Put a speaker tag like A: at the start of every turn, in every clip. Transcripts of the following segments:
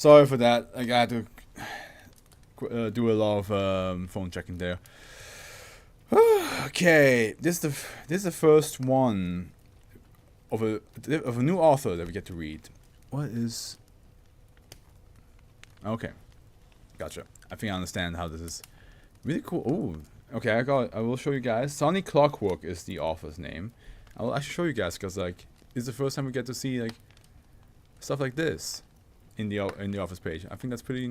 A: Sorry for that. I had to do a lot of phone checking there. Okay, this is the first one of a new author that we get to read. What is? Okay, gotcha. I think I understand how this is. Really cool. Oh, okay. I will show you guys. Sonny Clockwork is the author's name. I'll actually show you guys because like it's the first time we get to see like stuff like this in the office page. I think that's pretty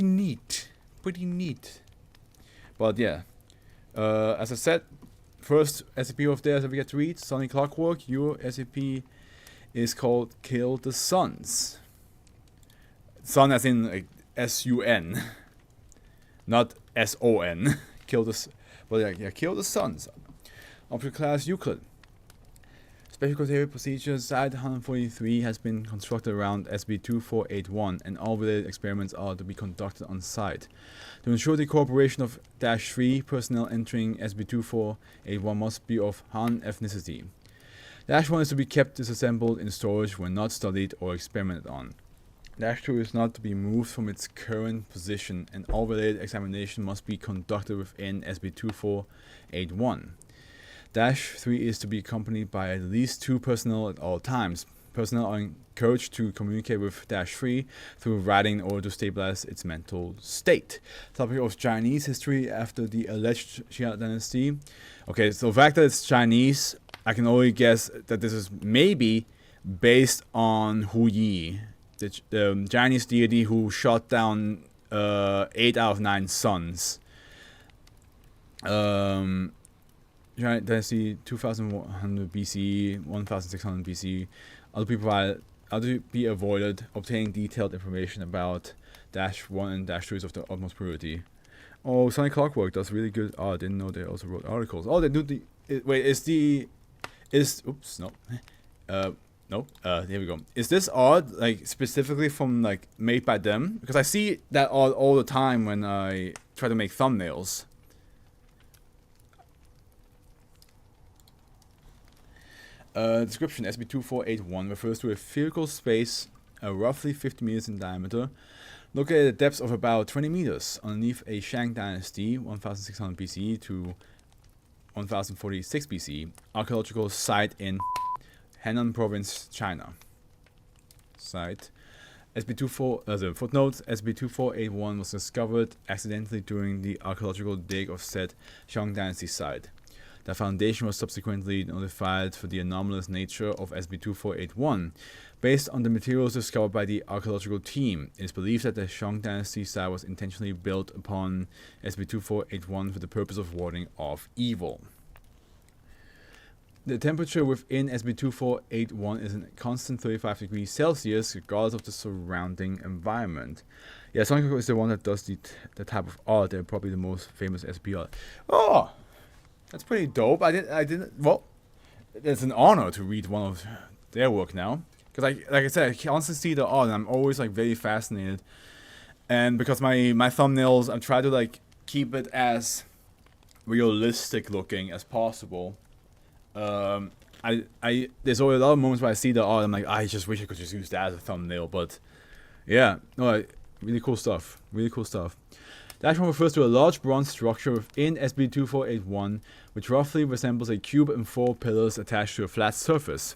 A: neat. Pretty neat. But yeah. As I said, first SCP of theirs that we get to read, Sonny Clockwork. Your SCP is called Kill the Suns. Sun as in like S-U-N, not S-O-N. Kill the, well yeah, Kill the Suns. Object class Euclid. Special criteria procedure Site 143 has been constructed around SCP-2481 and all related experiments are to be conducted on site. To ensure the cooperation of -3 personnel entering SCP-2481 must be of Han ethnicity. -1 is to be kept disassembled in storage when not studied or experimented on. -2 is not to be moved from its current position and all related examination must be conducted within SCP-2481. -3 is to be accompanied by at least 2 personnel at all times. Personnel are encouraged to communicate with -3 through writing in order to stabilize its mental state. Topic of Chinese history after the alleged Xia dynasty. Okay, so the fact that it's Chinese, I can only guess that this is maybe based on Hu Yi, the Chinese deity who shot down 8 out of 9 suns. Dynasty 2100 BC, 1600 BC. Other be avoided. Obtaining detailed information about -1 and -2 is of the utmost priority. Oh, Sonny Clockwork does really good art. I didn't know they also wrote articles. Oh, they do the. Oops, no. Here we go. Is this art like specifically from like made by them? Because I see that art all the time when I try to make thumbnails. Description: SCP-2481 refers to a spherical space roughly 50 meters in diameter, located at depths of about 20 meters underneath a Shang Dynasty 1600 BC to 1046 BC archaeological site in Henan Province, China. Site footnote: SCP-2481 was discovered accidentally during the archaeological dig of said Shang Dynasty site. The Foundation was subsequently notified for the anomalous nature of SCP-2481. Based on the materials discovered by the archaeological team, it is believed that the Shang Dynasty site was intentionally built upon SCP-2481 for the purpose of warding off evil. The temperature within SCP-2481 is a constant 35 degrees Celsius regardless of the surrounding environment. Yeah, Sonny is the one that does the type of art. They're probably the most famous SCP art. Oh! That's pretty dope. Well, it's an honor to read one of their work now. Because like I said, I constantly see the art and I'm always like very fascinated. And because my thumbnails, I try to like keep it as realistic looking as possible. There's always a lot of moments where I see the art, I'm like, I just wish I could just use that as a thumbnail. But yeah, no, really cool stuff. Really cool stuff. The one refers to a large bronze structure within SCP-2481, which roughly resembles a cube and 4 pillars attached to a flat surface.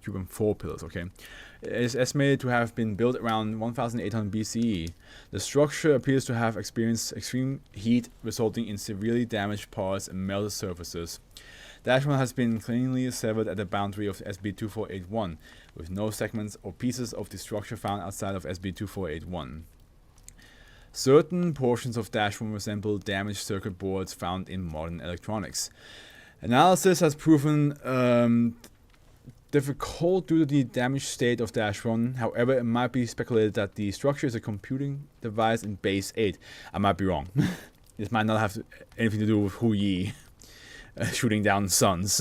A: Cube and 4 pillars, okay. It is estimated to have been built around 1800 BCE. The structure appears to have experienced extreme heat, resulting in severely damaged parts and melted surfaces. The one has been cleanly severed at the boundary of SCP-2481, with no segments or pieces of the structure found outside of SCP-2481. Certain portions of -1 resemble damaged circuit boards found in modern electronics. Analysis has proven difficult due to the damaged state of -1. However, it might be speculated that the structure is a computing device in base 8. I might be wrong. This might not have anything to do with Hu Yi shooting down suns.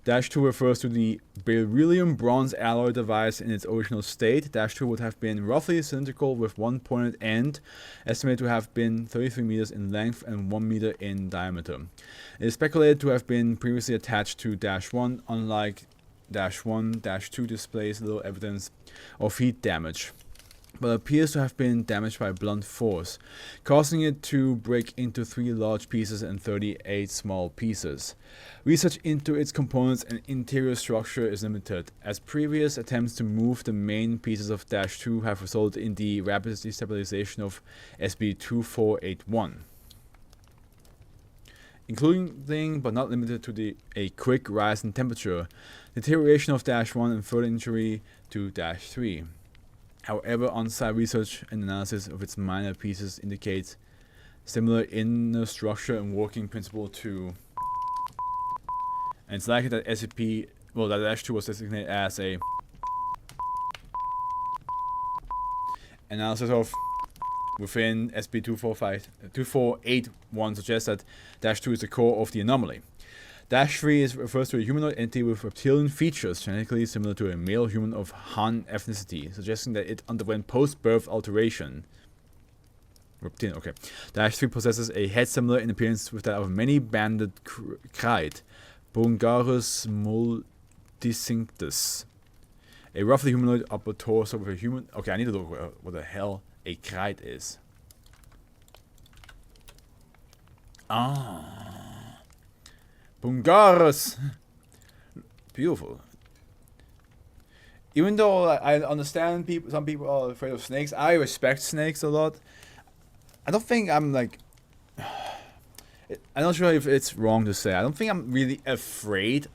A: -2 refers to the beryllium bronze alloy device in its original state. -2 would have been roughly cylindrical with one pointed end, estimated to have been 33 meters in length and 1 meter in diameter. It is speculated to have been previously attached to -1, unlike -1, -2 displays little evidence of heat damage. but appears to have been damaged by blunt force, causing it to break into 3 large pieces and 38 small pieces. Research into its components and interior structure is limited, as previous attempts to move the main pieces of -2 have resulted in the rapid destabilization of SCP-2481. Including but not limited to a quick rise in temperature, deterioration of -1 and further injury to -3. However, on-site research and analysis of its minor pieces indicates similar inner structure and working principle to. And it's likely that that -2 was designated as a analysis of within SCP-2481 suggests that -2 is the core of the anomaly. -3 refers to a humanoid entity with reptilian features, genetically similar to a male human of Han ethnicity, suggesting that it underwent post-birth alteration. Reptilian, okay. -3 possesses a head similar in appearance with that of many banded krait, Bungarus multicinctus. A roughly humanoid upper torso with a human. Okay, I need to look what the hell a krait is. Bungarus! Beautiful. Even though I understand some people are afraid of snakes, I respect snakes a lot. I don't think I'm like. I'm not sure if it's wrong to say. I don't think I'm really afraid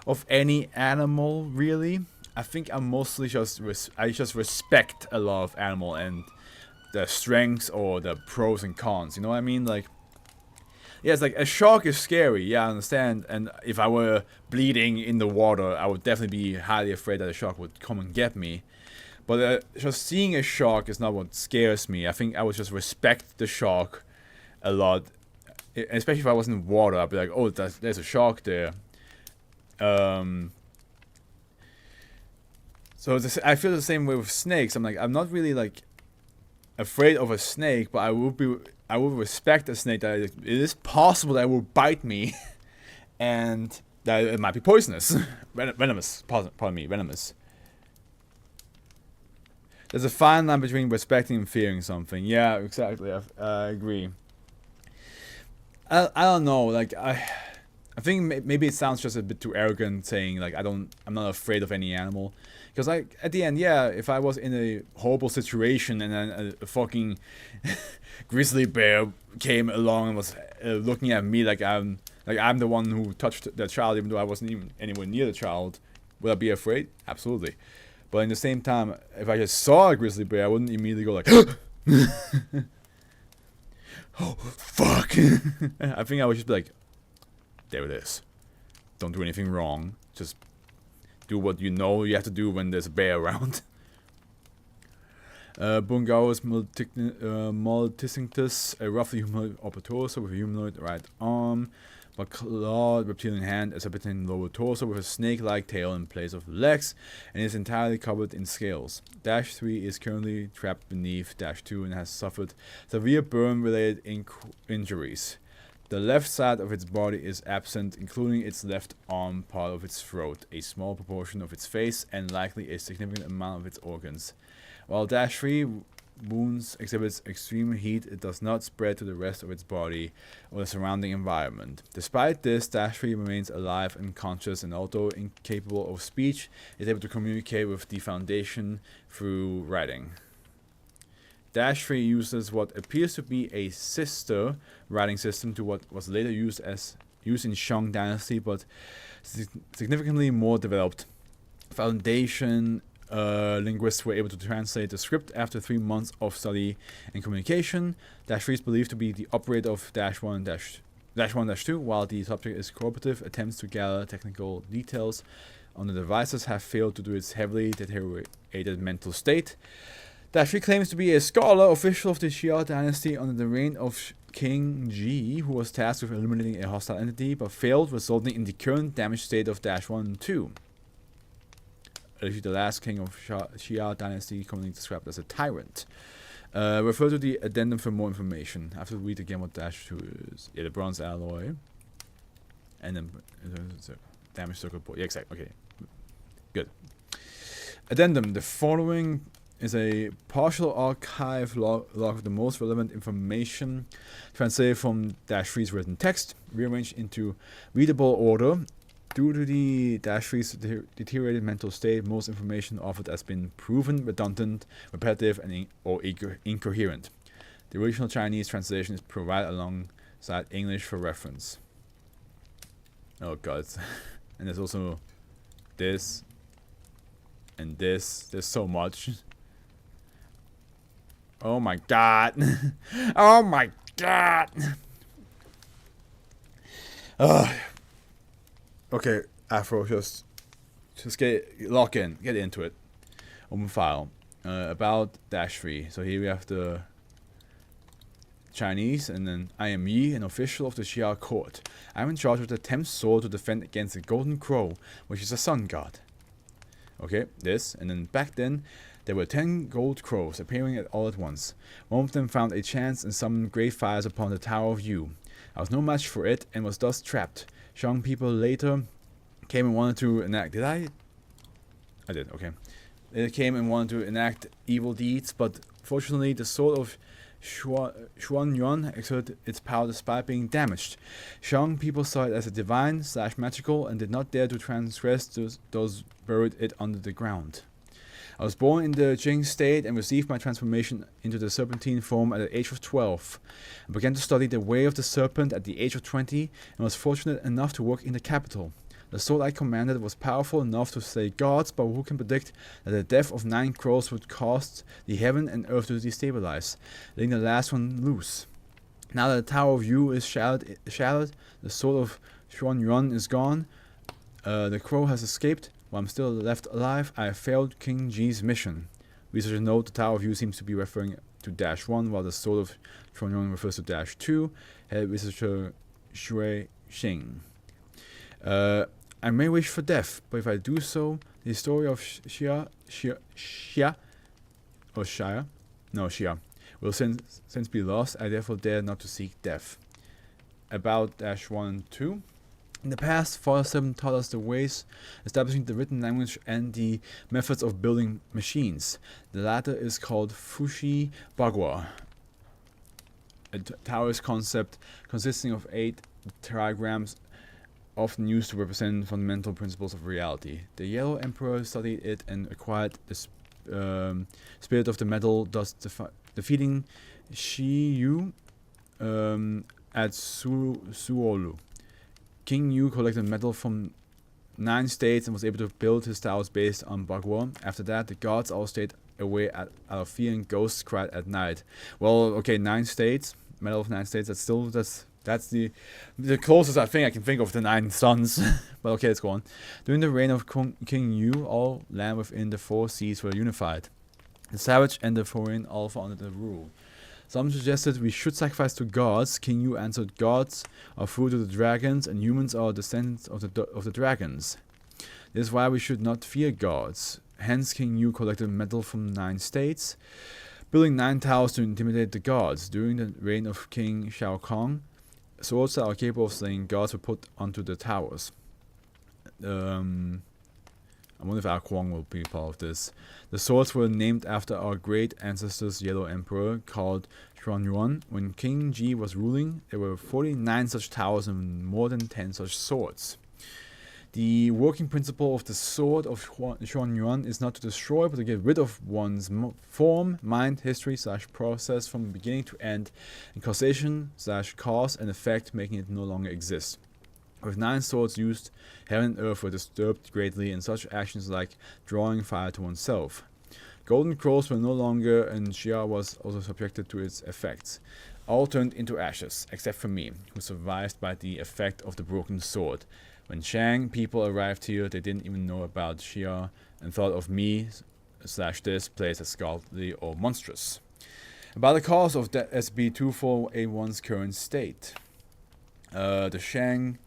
A: of any animal, really. I think I'm mostly I just respect a lot of animal and the strengths or the pros and cons. You know what I mean? Like. Yeah, it's like a shark is scary, yeah, I understand. And if I were bleeding in the water, I would definitely be highly afraid that a shark would come and get me. But just seeing a shark is not what scares me. I think I would just respect the shark a lot. Especially if I was in water, I'd be like, oh, there's a shark there. So I feel the same way with snakes. I'm not really like afraid of a snake, but I would respect a snake that it is possible that it will bite me, and that it might be poisonous, venomous. Pardon me, venomous. There's a fine line between respecting and fearing something. Yeah, exactly. I agree. I don't know. Like I think maybe it sounds just a bit too arrogant saying like I'm not afraid of any animal. Because like at the end, yeah, if I was in a horrible situation and then a fucking grizzly bear came along and was looking at me like I'm the one who touched the child, even though I wasn't even anywhere near the child, would I be afraid? Absolutely. But in the same time, if I just saw a grizzly bear, I wouldn't immediately go like, oh fuck. I think I would just be like, there it is. Don't do anything wrong. Just do what you know you have to do when there's a bear around. Bungarus multicinctus, a roughly humanoid upper torso with a humanoid right arm, but clawed reptilian hand, a serpentine lower torso with a snake-like tail in place of legs, and is entirely covered in scales. -3 is currently trapped beneath -2 and has suffered severe burn-related injuries. The left side of its body is absent, including its left arm, part of its throat, a small proportion of its face, and likely a significant amount of its organs. While -3 wounds exhibits extreme heat, it does not spread to the rest of its body or the surrounding environment. Despite this, -3 remains alive and conscious, and although incapable of speech, is able to communicate with the Foundation through writing. -3 uses what appears to be a sister writing system to what was later used in Shang Dynasty, but significantly more developed. Foundation linguists were able to translate the script after 3 months of study and communication. -3 is believed to be the operator of -1-2, while the subject is cooperative. Attempts to gather technical details on the devices have failed due to its heavily deteriorated mental state. -3 claims to be a scholar official of the Xia dynasty under the reign of King Ji, who was tasked with eliminating a hostile entity, but failed, resulting in the current damaged state of -1-2. The last king of Xia dynasty, commonly described as a tyrant. Refer to the addendum for more information. I have to read again what -2 is. Yeah, the bronze alloy. And then damage circuit board. Yeah, exactly. Okay. Good. Addendum. The following is a partial archive log of the most relevant information, translated from -3's written text, rearranged into readable order. Due to the -3's deteriorated mental state, most information offered has been proven redundant, repetitive, and or incoherent. The original Chinese translation is provided alongside English for reference. Oh god. And there's also this and this. There's so much. Oh my god. Oh my god. Okay, Afro, just lock in, get into it. Open file. About -3. So here we have the Chinese, and then I am Yi, an official of the Xia court. I am in charge of the 10th sword to defend against the Golden Crow, which is a sun god. Okay, this, and then back then, there were 10 gold crows appearing all at once. One of them found a chance and summoned great fires upon the Tower of Yu. I was no match for it and was thus trapped. Shang people later came and wanted to enact. Did I? I did, okay. They came and wanted to enact evil deeds, but fortunately the sword of Xuanyuan exerted its power despite being damaged. Shang people saw it as a divine / magical and did not dare to transgress those buried it under the ground. I was born in the Jing state and received my transformation into the serpentine form at the age of 12. I began to study the way of the serpent at the age of 20 and was fortunate enough to work in the capital. The sword I commanded was powerful enough to slay gods, but who can predict that the death of 9 crows would cause the heaven and earth to destabilize, letting the last one loose. Now that the Tower of Yu is shattered, the sword of Xuanyuan is gone, the crow has escaped. While I'm still left alive, I have failed King Ji's mission. Researchers note the Tower of Yu seems to be referring to -1, while the sword of Xuanyuan refers to -2. Head researcher Shui Xing. I may wish for death, but if I do so, the story of Xia will since be lost. I therefore dare not to seek death. About -1 and 2. In the past, Father 7 taught us the ways establishing the written language and the methods of building machines. The latter is called Fushi Bagua, a Taoist concept consisting of 8 trigrams often used to represent fundamental principles of reality. The Yellow Emperor studied it and acquired the spirit of the metal, thus defeating Shi Yu at Suolu. King Yu collected metal from 9 states and was able to build his towers based on Bagua. After that, the gods all stayed away out of fear and ghosts cried at night. Well, okay, 9 states, metal of 9 states, that's the closest I think I can think of the 9 suns. But okay, let's go on. During the reign of King Yu, all land within the 4 seas were unified. The savage and the foreign all fell under the rule. Some suggested we should sacrifice to gods. King Yu answered, gods are food to the dragons, and humans are descendants of the dragons. This is why we should not fear gods. Hence, King Yu collected metal from 9 states, building 9 towers to intimidate the gods. During the reign of King Shao Kong, swords that are capable of slaying gods were put onto the towers. I wonder if Ao Kuang will be part of this. The swords were named after our great ancestor's Yellow Emperor called Xuanyuan. When King Ji was ruling, there were 49 such towers and more than 10 such swords. The working principle of the sword of Xuanyuan is not to destroy, but to get rid of one's form, mind, history / process from beginning to end, and causation / cause and effect, making it no longer exist. With 9 swords used, heaven and earth were disturbed greatly in such actions like drawing fire to oneself. Golden crows were no longer, and Xia was also subjected to its effects. All turned into ashes, except for me, who survived by the effect of the broken sword. When Shang people arrived here, they didn't even know about Xia and thought of me / this place as godly or monstrous. About the cause of the SCP-2481's current state. The Shang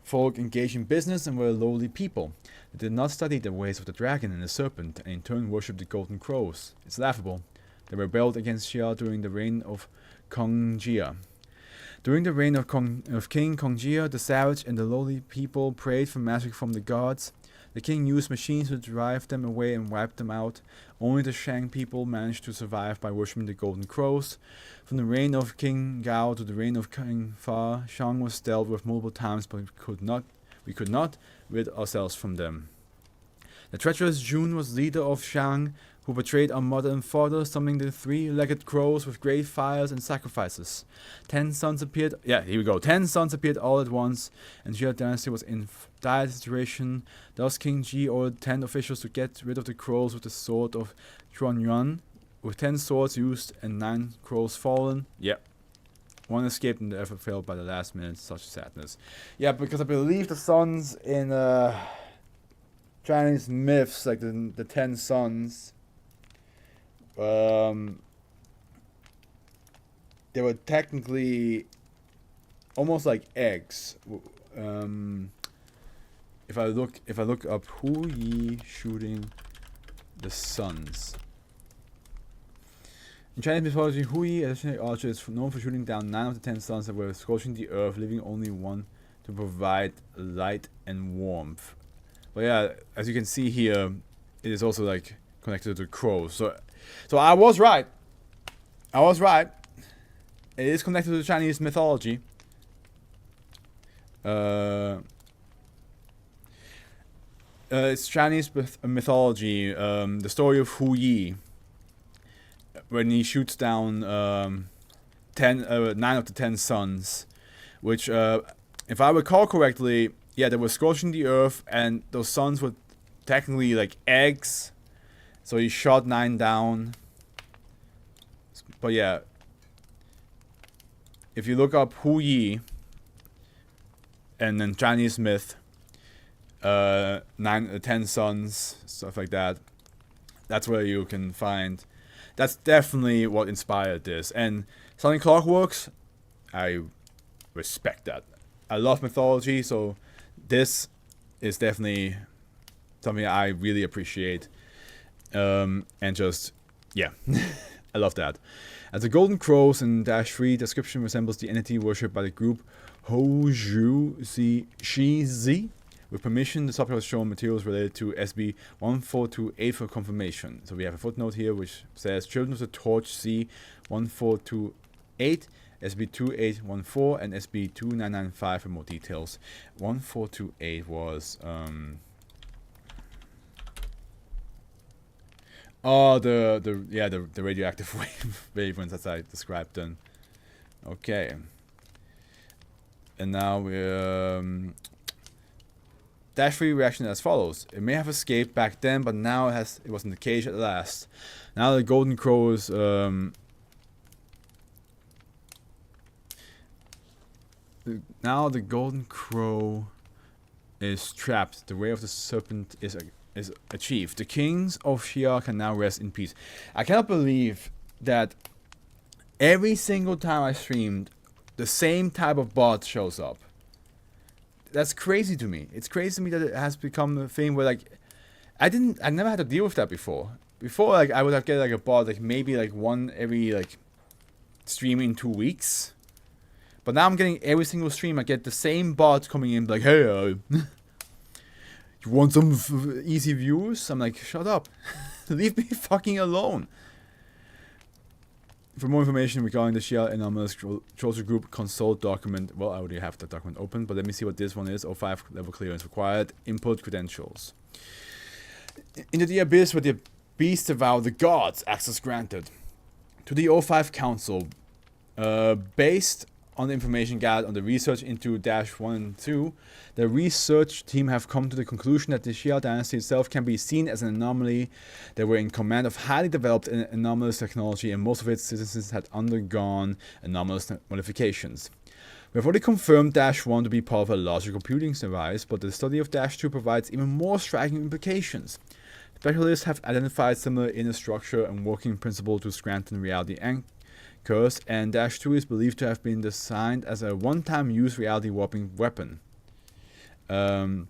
A: folk engaged in business and were lowly people. They did not study the ways of the dragon and the serpent, and in turn worshipped the golden crows. It's laughable. They rebelled against Xia during the reign of Kongjia. During the reign of King Kongjia, the savage and the lowly people prayed for magic from the gods. The king used machines to drive them away and wipe them out. Only the Shang people managed to survive by worshipping the golden crows. From the reign of King Gao to the reign of King Fa, Shang was dealt with multiple times, but we could not rid ourselves from them. The treacherous Jun was leader of Shang, who betrayed our mother and father, summoning the three-legged crows with great fires and sacrifices. 10 sons appeared. Yeah, here we go. 10 sons appeared all at once, and Xia dynasty was in dire situation. Thus, King Ji ordered 10 officials to get rid of the crows with the sword of Chuanyuan. With 10 swords used and 9 crows fallen. Yeah. One escaped and the effort failed by the last minute. Such sadness. Yeah, because I believe the sons in Chinese myths, like the 10 sons, they were technically almost like eggs. If I look up Hu Yi shooting the suns. In Chinese mythology, Hu Yi, a legendary archer, is known for shooting down 9 of the 10 suns that were scorching the earth, leaving only one to provide light and warmth. But yeah, as you can see here, it is also like connected to crows. So I was right. I was right. It is connected to Chinese mythology. It's Chinese mythology. The story of Hu Yi, when he shoots down 9 of the 10 suns, which, if I recall correctly, yeah, they were scorching the earth, and those suns were technically like eggs. So he shot 9 down. But yeah, if you look up Hu Yi and then Chinese myth, 10 sons, stuff like that, that's where you can find. That's definitely what inspired this. And Sonic Clockworks, I respect that. I love mythology, so this is definitely something I really appreciate. And just, yeah, I love that. As the Golden Crows in -3 description resembles the entity worshipped by the group Houzhu Shi Zi. With permission, the subtitle has shown materials related to SB-1428 for confirmation. So we have a footnote here which says Children of the Torch C-1428, SB-2814, and SB-2995 for more details. 1428 was the radioactive wavelengths as I described them. Okay. And now we're -3 reaction as follows. It may have escaped back then, but now it was in the cage at last. Now the Golden Crow is now the Golden Crow is trapped. The way of the serpent is achieved. The kings of Xia can now rest in peace. I cannot believe that every single time I streamed, the same type of bot shows up. That's crazy to me. It's crazy to me that it has become a thing where, like, I never had to deal with that before. Before, like, I would have get like a bot, like maybe like one every like stream in 2 weeks. But now I'm getting every single stream. I get the same bot coming in, like, hey, you want some easy views? I'm like, shut up, leave me fucking alone. For more information regarding the Xia Anomalous Trollster Group, consult document. Well, I already have the document open, but let me see what this one is. 05 level clearance required. Input credentials. Into the abyss where the beasts devour the gods. Access granted. To the 05 Council. Based on the information gathered on the research into -1 and 2, the research team have come to the conclusion that the Xia dynasty itself can be seen as an anomaly. They were in command of highly developed anomalous technology, and most of its citizens had undergone anomalous modifications. We have already confirmed -1 to be part of a larger computing device, but the study of -2 provides even more striking implications. Specialists have identified similar inner structure and working principle to Scranton reality anchors, and -2 is believed to have been designed as a one-time use reality warping weapon. The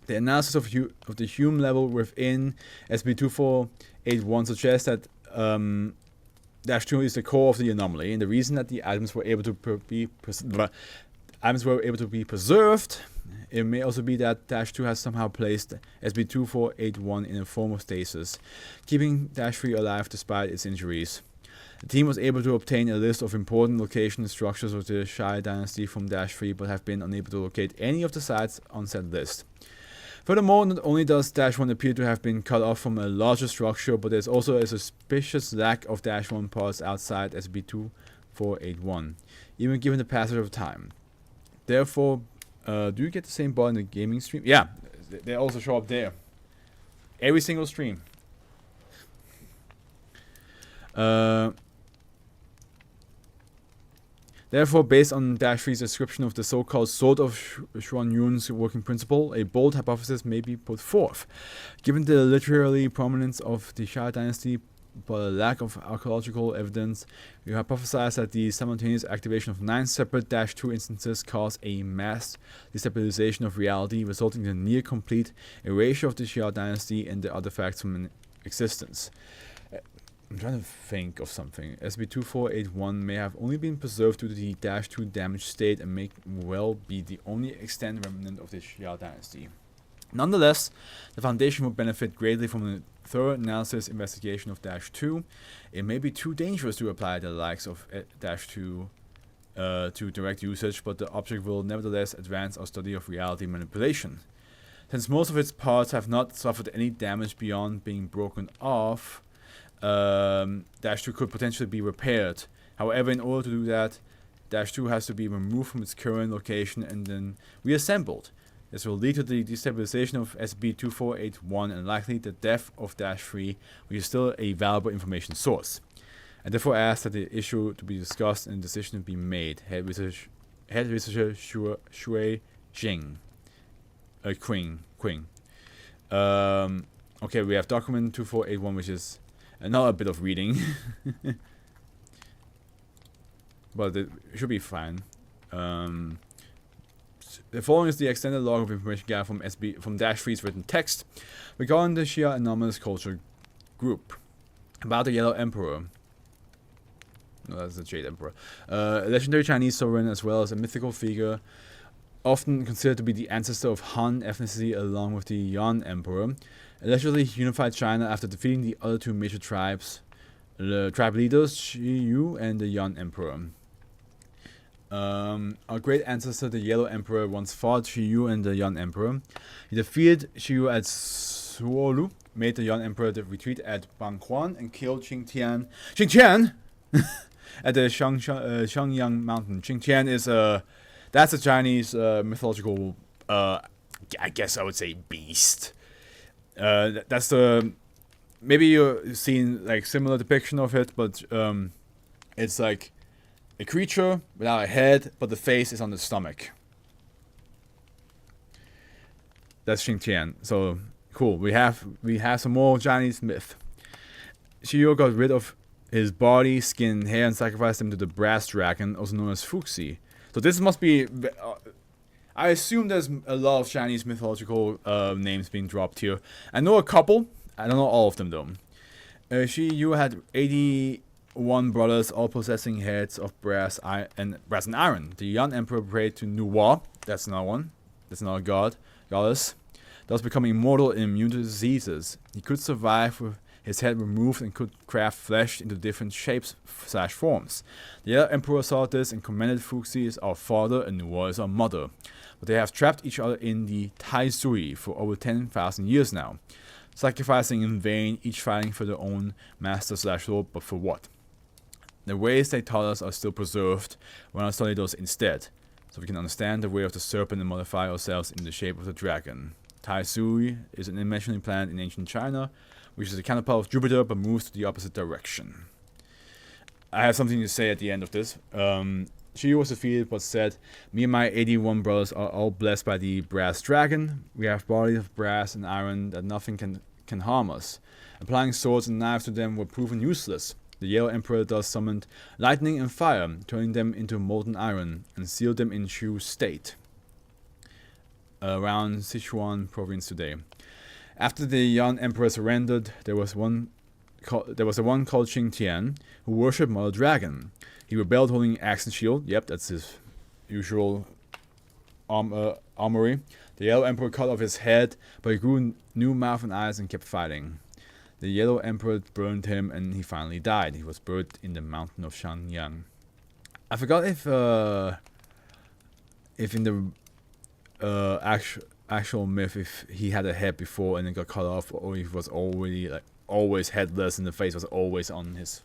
A: analysis of the Hume level within SB-2481 suggests that -2 is the core of the anomaly, and the reason that the items were able to be preserved It may also be that -2 has somehow placed SB-2481 in a form of stasis, keeping -3 alive despite its injuries. The team was able to obtain a list of important location and structures of the Shai dynasty from -3, but have been unable to locate any of the sites on said list. Furthermore, not only does -1 appear to have been cut off from a larger structure, but there's also a suspicious lack of -1 parts outside SB-2481, even given the passage of time. Therefore, do you get the same bar in the gaming stream? Yeah, they also show up there. Every single stream. Therefore, based on -3's description of the so-called Sword of Xuanyun's working principle, a bold hypothesis may be put forth. Given the literary prominence of the Shai dynasty, but a lack of archaeological evidence, we hypothesize that the simultaneous activation of 9 separate -2 instances caused a mass destabilization of reality, resulting in a near-complete erasure of the Shai dynasty and the artifacts from existence. I'm trying to think of something. SB-2481 may have only been preserved due to the -2 damaged state and may well be the only extant remnant of the Shai dynasty. Nonetheless, the Foundation would benefit greatly from a thorough analysis investigation of -2. It may be too dangerous to apply the likes of -2 to direct usage, but the object will nevertheless advance our study of reality manipulation. Since most of its parts have not suffered any damage beyond being broken off, -2 could potentially be repaired. However, in order to do that, -2 has to be removed from its current location and then reassembled. This will lead to the destabilization of SB-2481 and likely the death of -3, which is still a valuable information source. I therefore ask that the issue to be discussed and a decision be made. Head Researcher Shui Jing. Qing. Okay, we have document 2481, which is another bit of reading. But it should be fine. The following is the extended log of information gathered from -3's written text regarding the Shia Anomalous Culture Group. About the Yellow Emperor. No, that's the Jade Emperor. A legendary Chinese sovereign as well as a mythical figure, often considered to be the ancestor of Han ethnicity along with the Yuan Emperor, allegedly unified China after defeating the other two major tribes, the tribe leaders Shi Yu and the Yuan Emperor. Our great ancestor, the Yellow Emperor, once fought Shi Yu and the Yuan Emperor. He defeated Shi Yu at Suolu, made the Yuan Emperor retreat at Bangquan, and killed Xingtian at the Shangyang Mountain. Xingtian is that's a Chinese mythological, I guess I would say, beast. That's the, maybe you've seen like similar depiction of it, but it's like a creature without a head, but the face is on the stomach. That's Xingtian. So cool. We have some more Chinese myth. Shiyu got rid of his body, skin, and hair, and sacrificed them to the brass dragon, also known as Fuxi. So this must be. I assume there's a lot of Chinese mythological names being dropped here. I know a couple. I don't know all of them though. Shiyu had 81 brothers, all possessing heads of brass and iron. The Yuan Emperor prayed to Nuwa. That's another one. That's another goddess. Thus becoming immortal and immune to diseases. He could survive with his head removed and could craft flesh into different shapes/forms. The Yellow Emperor saw this and commended Fuxi as our father and Nuwa as our mother. But they have trapped each other in the Tai Sui for over 10,000 years now. Sacrificing in vain, each fighting for their own master/lord, but for what? The ways they taught us are still preserved. Why not study those instead? So we can understand the way of the serpent and modify ourselves in the shape of the dragon. Tai Sui is an imaginary planet in ancient China, which is the counterpart of Jupiter but moves to the opposite direction. I have something to say at the end of this. She was defeated but said, "Me and my 81 brothers are all blessed by the brass dragon. We have bodies of brass and iron that nothing can harm us. Applying swords and knives to them were proven useless. The Yellow Emperor thus summoned lightning and fire, turning them into molten iron, and sealed them in Shu state, around Sichuan province today. After the Yuan Emperor surrendered, there was the one called Xingtian, who worshipped Mother Dragon. He rebelled holding axe and shield. Yep, that's his usual armory. The Yellow Emperor cut off his head, but he grew new mouth and eyes and kept fighting. The Yellow Emperor burned him, and he finally died. He was buried in the mountain of Shanyang. I forgot if in the actual myth, if he had a head before and then got cut off, or if he was already like always headless and the face was always on his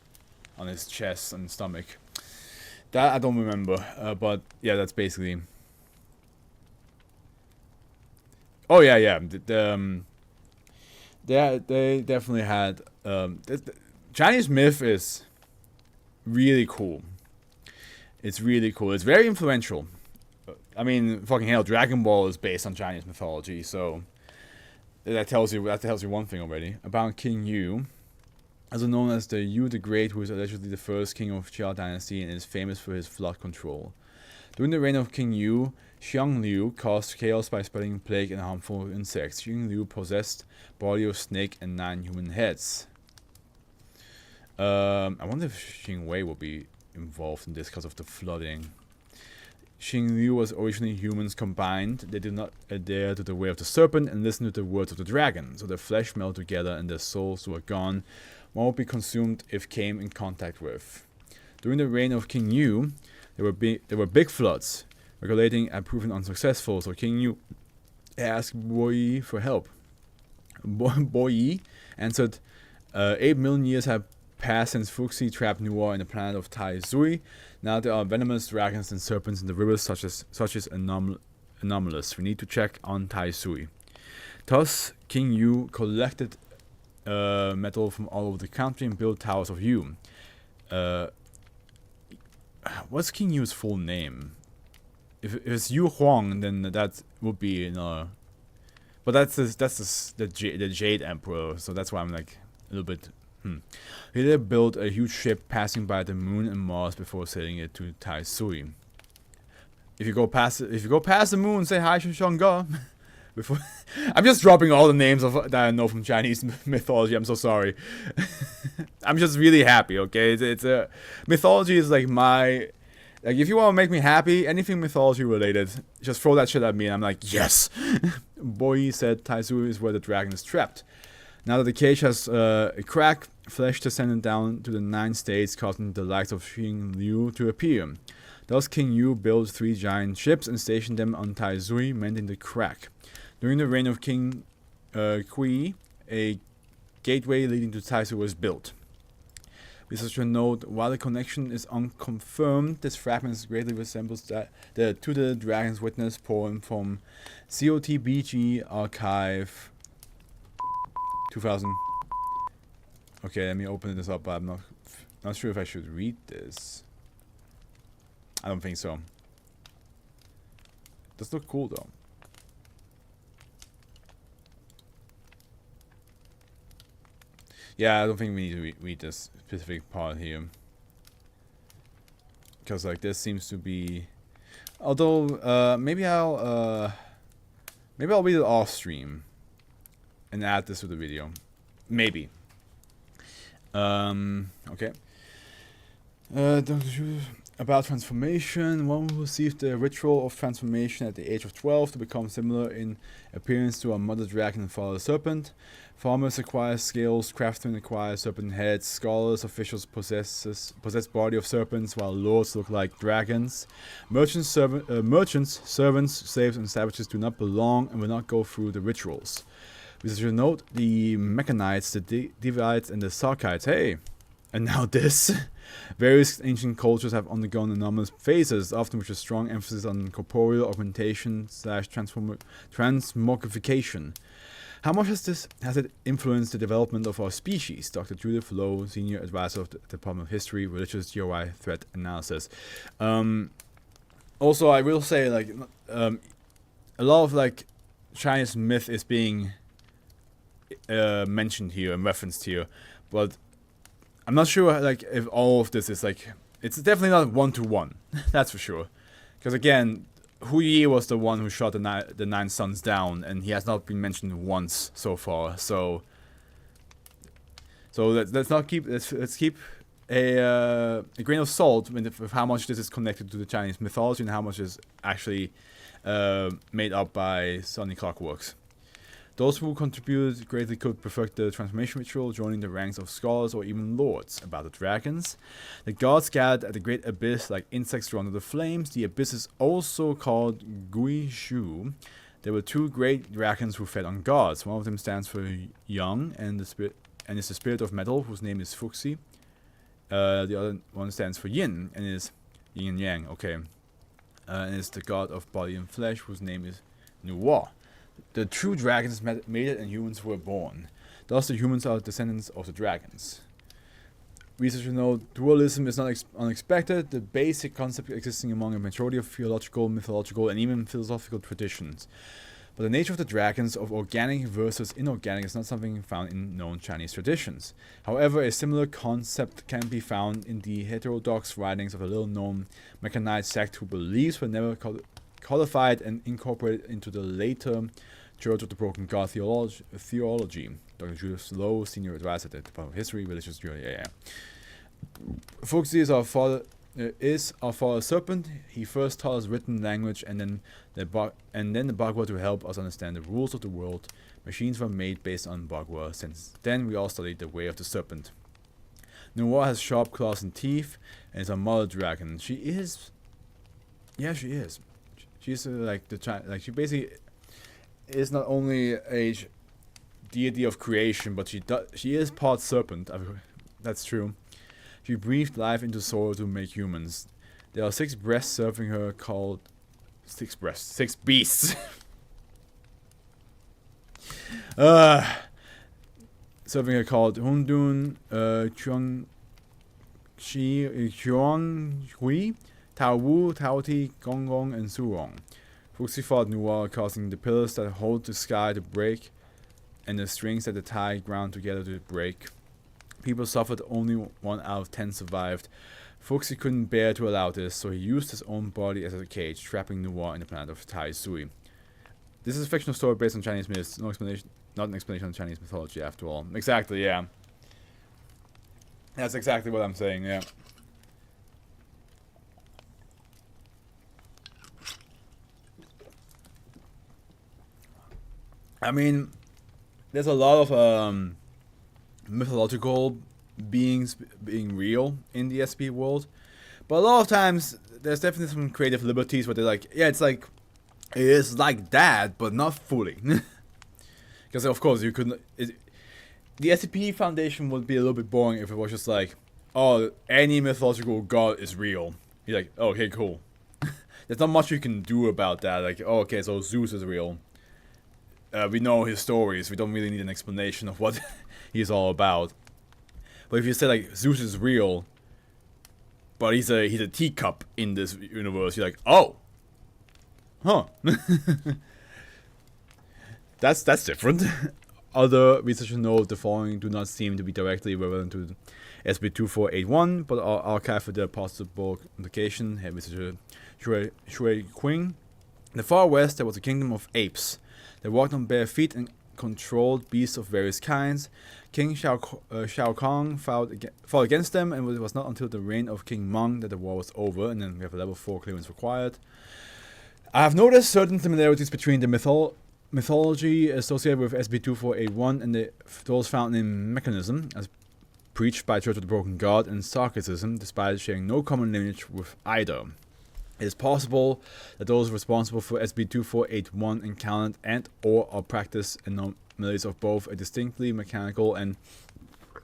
A: chest and stomach. That I don't remember, but yeah, that's basically. Oh yeah. They definitely had. The Chinese myth is really cool. It's really cool. It's very influential. I mean, fucking hell, Dragon Ball is based on Chinese mythology, so that tells you one thing already about King Yu, also known as the Yu the Great, who is allegedly the first king of Xia Dynasty and is famous for his flood control. During the reign of King Yu, Xiang Liu caused chaos by spreading plague and harmful insects. Xiang Liu possessed body of snake and 9 human heads. I wonder if Xing Wei will be involved in this because of the flooding. Xing Liu was originally humans combined. They did not adhere to the way of the serpent and listen to the words of the dragon, so their flesh melted together and their souls were gone. One would be consumed if came in contact with. During the reign of King Yu, there were big floods. Regulating had proven unsuccessful, so King Yu asked Bo Yi for help. Bo Yi answered, 8 million years have passed since Fuxi trapped Nuar in the planet of Tai Zui. Now there are venomous dragons and serpents in the rivers such as anomalous. We need to check on Tai Zui. Thus, King Yu collected metal from all over the country and built towers of Yu. What's King Yu's full name? If it's Yu Huang, then that would be but that's the Jade Emperor, so that's why I'm like a little bit. He did build a huge ship passing by the moon and Mars before sailing it to Tai Zui. If you go past the moon, say hi to Shangga. Before I'm just dropping all the names that I know from Chinese mythology. I'm so sorry. I'm just really happy. Okay, it's mythology is like my. Like, if you want to make me happy, anything mythology related, just throw that shit at me and I'm like, yes! Boyi said Tai Zui is where the dragon is trapped. Now that the cage has a crack, flesh descended down to the 9 states, causing the likes of Xing Liu to appear. Thus King Yu built 3 giant ships and stationed them on Tai Zui, mending the crack. During the reign of King Kui, a gateway leading to Tai Zui was built. Researchers note, while the connection is unconfirmed, this fragment greatly resembles to the Dragon's Witness poem from COTBG Archive 2000. Okay, let me open this up, but I'm not sure if I should read this. I don't think so. Does look cool though. Yeah, I don't think we need to read this specific part here. Because like this seems to be, although maybe I'll read it off stream and add this to the video. Maybe. Okay. About transformation, one will receive the ritual of transformation at the age of 12 to become similar in appearance to a mother dragon and father serpent. Farmers acquire skills, craftsmen acquire serpent heads, scholars, officials possess body of serpents, while lords look like dragons. Merchants, servants, slaves, and savages do not belong and will not go through the rituals. Researchers note the Mechanites, the Devites, and the Sarkites. Hey! And now this. Various ancient cultures have undergone anomalous phases, often with a strong emphasis on corporeal augmentation / transmogrification. How much has it influenced the development of our species? Dr. Judith Lowe, Senior Advisor of the Department of History, Religious GOI Threat Analysis. Also, I will say, like, a lot of, like, Chinese myth is being mentioned here and referenced here, but I'm not sure, like, if all of this is, like, it's definitely not 1-to-1, that's for sure. Because, again, Hu Yi was the one who shot the 9 sons down, and he has not been mentioned once so far, so let's keep a grain of salt with how much this is connected to the Chinese mythology and how much is actually made up by Sonic Clockworks. Those who contributed greatly could perfect the transformation ritual, joining the ranks of scholars or even lords. About the dragons, the gods gathered at the great abyss like insects drawn to the flames. The abyss is also called Guishu. There were 2 great dragons who fed on gods. One of them stands for Yang and is the spirit of metal, whose name is Fuxi. The other one stands for Yin and is Yin and Yang. Okay, and is the god of body and flesh, whose name is Nuwa. The true dragons mated and humans were born. Thus, the humans are descendants of the dragons. Researchers know dualism is not unexpected, the basic concept existing among a majority of theological, mythological, and even philosophical traditions. But the nature of the dragons of organic versus inorganic is not something found in known Chinese traditions. However, a similar concept can be found in the heterodox writings of a little-known Mechanite sect who believes were never codified and incorporated into the later Church of the Broken God theology. Dr. Julius Lowe, senior advisor at the Department of History, Religious Theory. Fuxi is our father serpent. He first taught us written language, and then the Bagua to help us understand the rules of the world. Machines were made based on Bagua. Since then, we all studied the way of the serpent. Noah has sharp claws and teeth, and is a mother dragon. She is. She's she basically is not only a deity of creation, but she is part serpent. That's true. She breathed life into soil to make humans. There are 6 breasts serving her called 6 beasts. Serving her called Hundun, Chuanghui, Tao Wu, Tao Ti, Gong Gong, and Suong. Fuxi fought Nuwa, causing the pillars that hold the sky to break and the strings that tie ground together to break. People suffered, only 1 out of 10 survived. Fuxi couldn't bear to allow this, so he used his own body as a cage, trapping Nuwa in the planet of Tai Sui. This is a fictional story based on Chinese myths, not an explanation of Chinese mythology after all. Exactly, yeah. That's exactly what I'm saying, yeah. I mean, there's a lot of mythological beings being real in the SCP world, but a lot of times there's definitely some creative liberties where they're like, yeah, it is like that, but not fully. Because of course you couldn't. The SCP Foundation would be a little bit boring if it was just like, oh, any mythological god is real. You're like, oh, okay, cool. There's not much you can do about that. Like, oh, okay, so Zeus is real. We know his stories. We don't really need an explanation of what he's all about. But if you say like Zeus is real, but he's a teacup in this universe, you're like, oh, huh. That's different. Other researchers note the following do not seem to be directly relevant to SCP-2481, but are archived for their possible implication. Head researcher Shui Qing. In the far west, there was a kingdom of apes. They walked on bare feet and controlled beasts of various kinds. King Shao Kong fought against them, and it was not until the reign of King Meng that the war was over, and then we have a level 4 clearance required. I have noticed certain similarities between the mythology associated with SCP-2481 and those found in Mechanism, as preached by Church of the Broken God, and Sarcasm, despite sharing no common lineage with either. It is possible that those responsible for SCP-2481 encountered and/or or practiced anomalies of both a distinctly mechanical and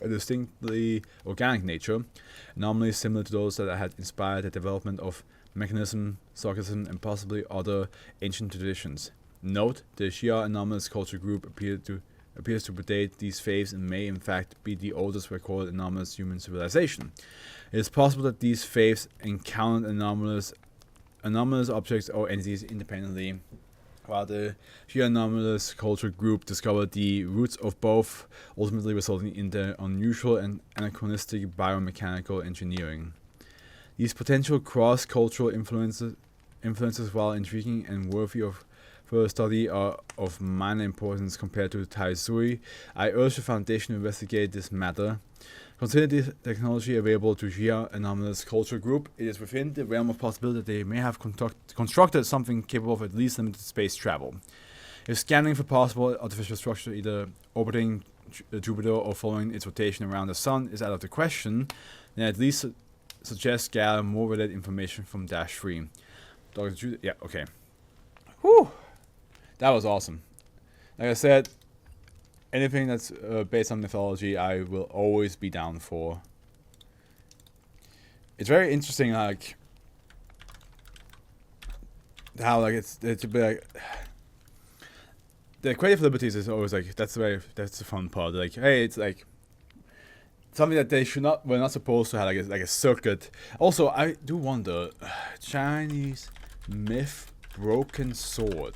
A: a distinctly organic nature, anomalies similar to those that had inspired the development of Mechanism, Sarcasm, and possibly other ancient traditions. Note: the Xia anomalous culture group appears to predate these faiths and may in fact be the oldest recorded anomalous human civilization. It is possible that these faiths encountered anomalous objects or entities independently, while the Xia anomalous culture group discovered the roots of both, ultimately resulting in their unusual and anachronistic biomechanical engineering. These potential cross-cultural influences, while intriguing and worthy of further study, are of minor importance compared to Tai Sui. I urge the Foundation to investigate this matter. Consider this technology available to Jia anomalous culture group. It is within the realm of possibility that they may have constructed something capable of at least limited space travel. If scanning for possible artificial structure either orbiting Jupiter or following its rotation around the Sun is out of the question, then at least suggest gather more related information from Dash 3. Dr. Judith, yeah, okay. Whew! That was awesome. Like I said, anything that's based on mythology, I will always be down for. It's very interesting, like, how, like, it's to be like, the creative liberties is always like, that's the fun part. Like, hey, it's like something that they we're not supposed to have, like a circuit. Also, I do wonder, Chinese myth broken sword.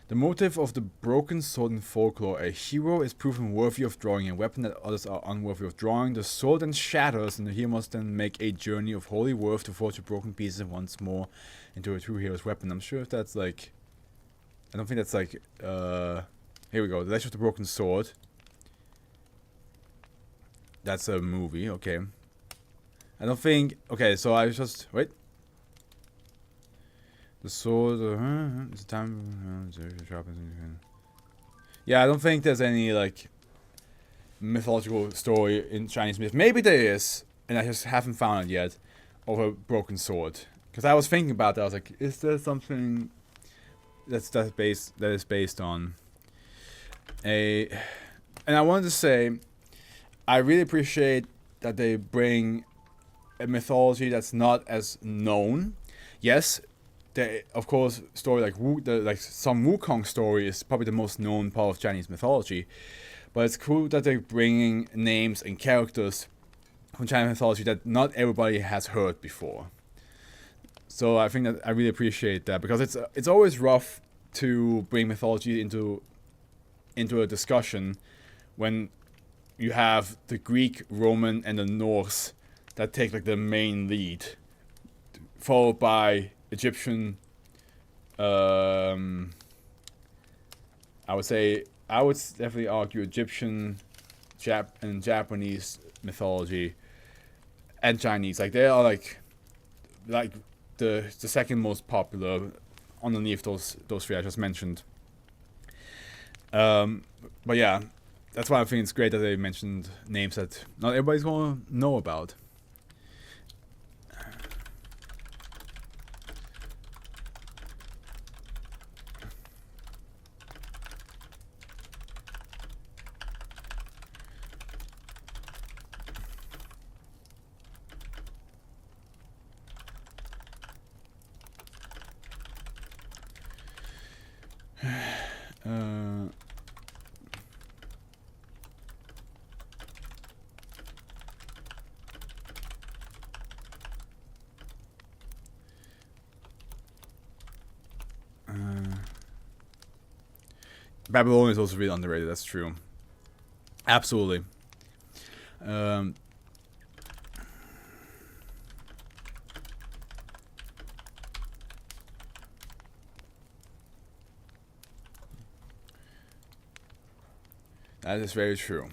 A: The motive of the broken sword in folklore: a hero is proven worthy of drawing a weapon that others are unworthy of drawing. The sword then shatters, and the hero must then make a journey of holy worth to forge the broken pieces once more into a true hero's weapon. I'm sure if that's like, I don't think that's like, here we go, The Legend of the Broken Sword. That's a movie, okay. I don't think, okay, so I just, wait. The sword, it's time, yeah, I don't think there's any, like, mythological story in Chinese myth. Maybe there is, and I just haven't found it yet, of a broken sword. Because I was thinking about that, I was like, is there something that's based on a... And I wanted to say, I really appreciate that they bring a mythology that's not as known. Yes, of course, story like some Wukong story is probably the most known part of Chinese mythology, but it's cool that they're bringing names and characters from Chinese mythology that not everybody has heard before. So I think that I really appreciate that, because it's always rough to bring mythology into a discussion when you have the Greek, Roman, and the Norse that take like the main lead, followed by Egyptian, I would definitely argue Egyptian, and Japanese mythology, and Chinese. Like, they are like the second most popular underneath those three I just mentioned. But yeah, that's why I think it's great that they mentioned names that not everybody's gonna know about. Babylon is also really underrated, that's true. Absolutely. That is very true.